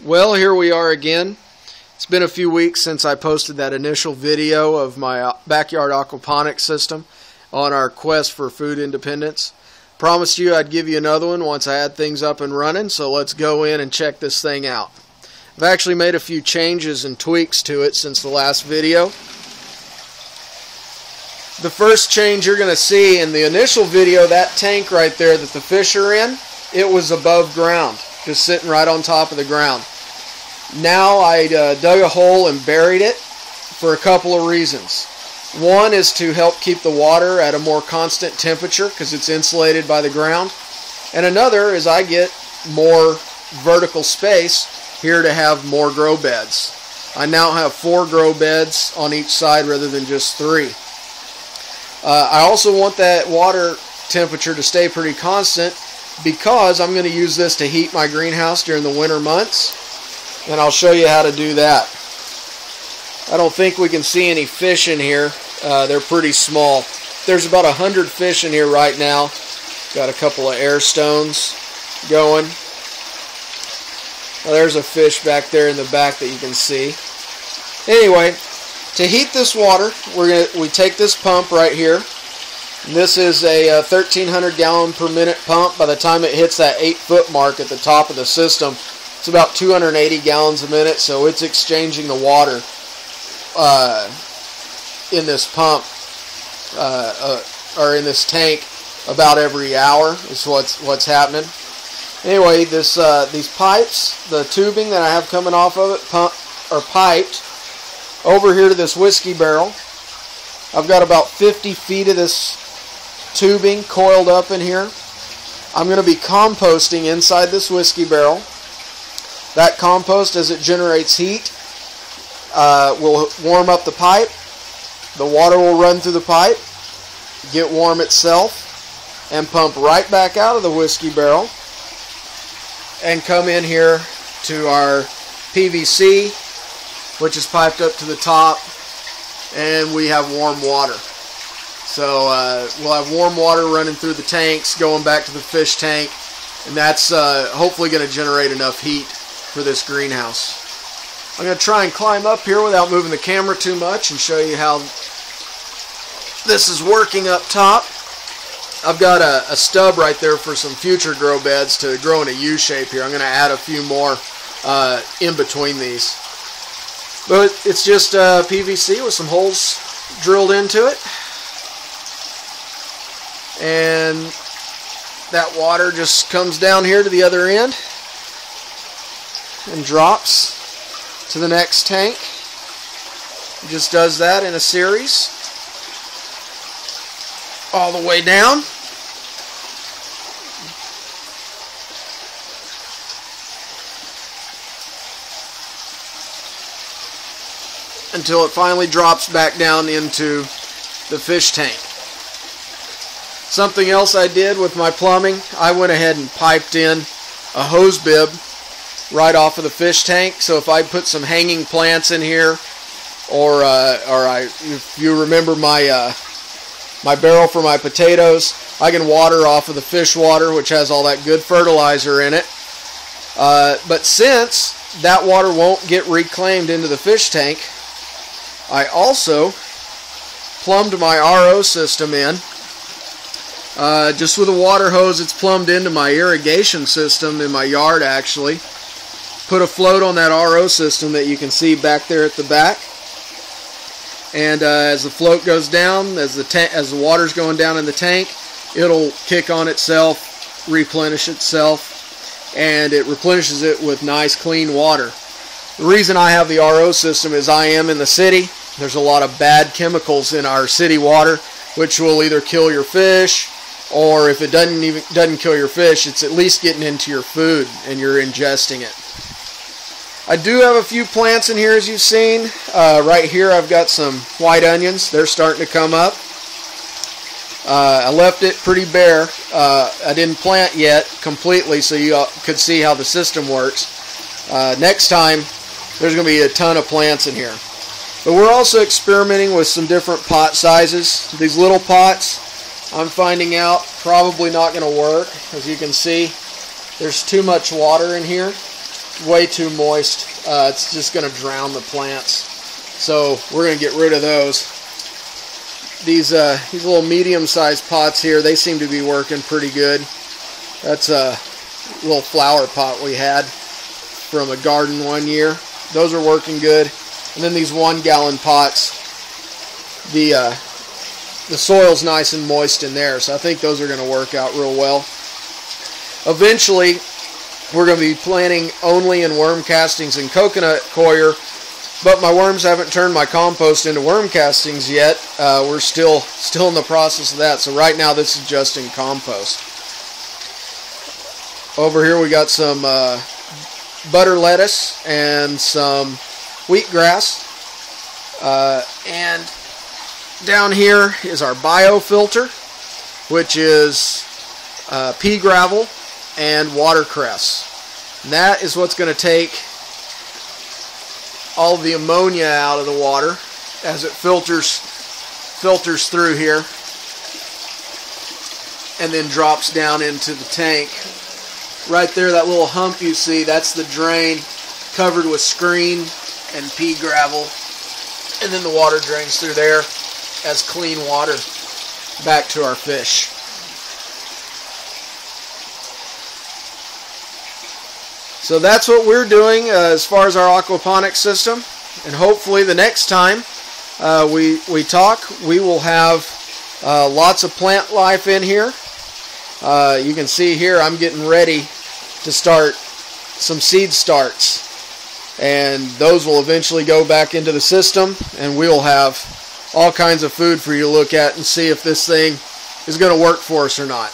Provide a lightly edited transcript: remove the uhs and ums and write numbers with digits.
Well, here we are again. It's been a few weeks since I posted that initial video of my backyard aquaponics system on our quest for food independence. Promised you I'd give you another one once I had things up and running, so let's go in and check this thing out. I've actually made a few changes and tweaks to it since the last video. The first change you're going to see in the initial video, that tank right there that the fish are in, it was above ground, just sitting right on top of the ground. Now I dug a hole and buried it for a couple of reasons. One is to help keep the water at a more constant temperature because it's insulated by the ground. And another is I get more vertical space here to have more grow beds. I now have 4 grow beds on each side rather than just 3. I also want that water temperature to stay pretty constant because I'm going to use this to heat my greenhouse during the winter months. And I'll show you how to do that. I don't think we can see any fish in here. They're pretty small. There's about 100 fish in here right now. Got a couple of air stones going. Well, there's a fish back there in the back that you can see. Anyway, to heat this water, we take this pump right here. And this is a 1,300 gallon per minute pump. By the time it hits that 8-foot mark at the top of the system, it's about 280 gallons a minute, so it's exchanging the water in this pump or in this tank about every hour is what's happening. Anyway, these pipes, the tubing that I have coming off of it, are piped over here to this whiskey barrel. I've got about 50 feet of this tubing coiled up in here. I'm going to be composting inside this whiskey barrel. That compost, as it generates heat, will warm up the pipe. The water will run through the pipe, get warm itself, and pump right back out of the whiskey barrel and come in here to our PVC, which is piped up to the top, and we have warm water. So we'll have warm water running through the tanks, going back to the fish tank, and that's hopefully going to generate enough heat for this greenhouse. I'm going to try and climb up here without moving the camera too much and show you how this is working up top. I've got a stub right there for some future grow beds to grow in a U shape here. I'm going to add a few more in between these. But it's just PVC with some holes drilled into it. And that water just comes down here to the other end and drops to the next tank. It just does that in a series all the way down. Until it finally drops back down into the fish tank. Something else I did with my plumbing, I went ahead and piped in a hose bib right off of the fish tank. So if I put some hanging plants in here, or if you remember my my barrel for my potatoes, I can water off of the fish water, which has all that good fertilizer in it. But since that water won't get reclaimed into the fish tank, I also plumbed my RO system in. Just with a water hose, it's plumbed into my irrigation system in my yard actually. Put a float on that RO system that you can see back there at the back. And as the float goes down, as the water's going down in the tank, it'll kick on itself, replenish itself, and it replenishes it with nice clean water. The reason I have the RO system is I am in the city. There's a lot of bad chemicals in our city water, which will either kill your fish, or if it doesn't kill your fish, it's at least getting into your food and you're ingesting it. I do have a few plants in here, as you've seen. Right here I've got some white onions. They're starting to come up. I left it pretty bare. I didn't plant yet completely so you could see how the system works. Next time there's going to be a ton of plants in here. But we're also experimenting with some different pot sizes. These little pots, I'm finding out, probably not going to work. As you can see, there's too much water in here. way too moist. It's just going to drown the plants. So we're going to get rid of those. These little medium-sized pots here, they seem to be working pretty good. That's a little flower pot we had from a garden one year. Those are working good. And then these 1-gallon pots, the soil's nice and moist in there, so I think those are going to work out real well. Eventually, we're going to be planting only in worm castings and coconut coir, but my worms haven't turned my compost into worm castings yet. We're still in the process of that, so right now this is just in compost. Over here we got some butter lettuce and some wheatgrass, and down here is our biofilter, which is pea gravel and watercress. And that is what's going to take all the ammonia out of the water as it filters through here and then drops down into the tank. Right there, that little hump you see, that's the drain covered with screen and pea gravel, and then the water drains through there as clean water back to our fish. So that's what we're doing as far as our aquaponics system, and hopefully the next time we talk, we will have lots of plant life in here. You can see here I'm getting ready to start some seed starts, and those will eventually go back into the system, and we'll have all kinds of food for you to look at and see if this thing is going to work for us or not.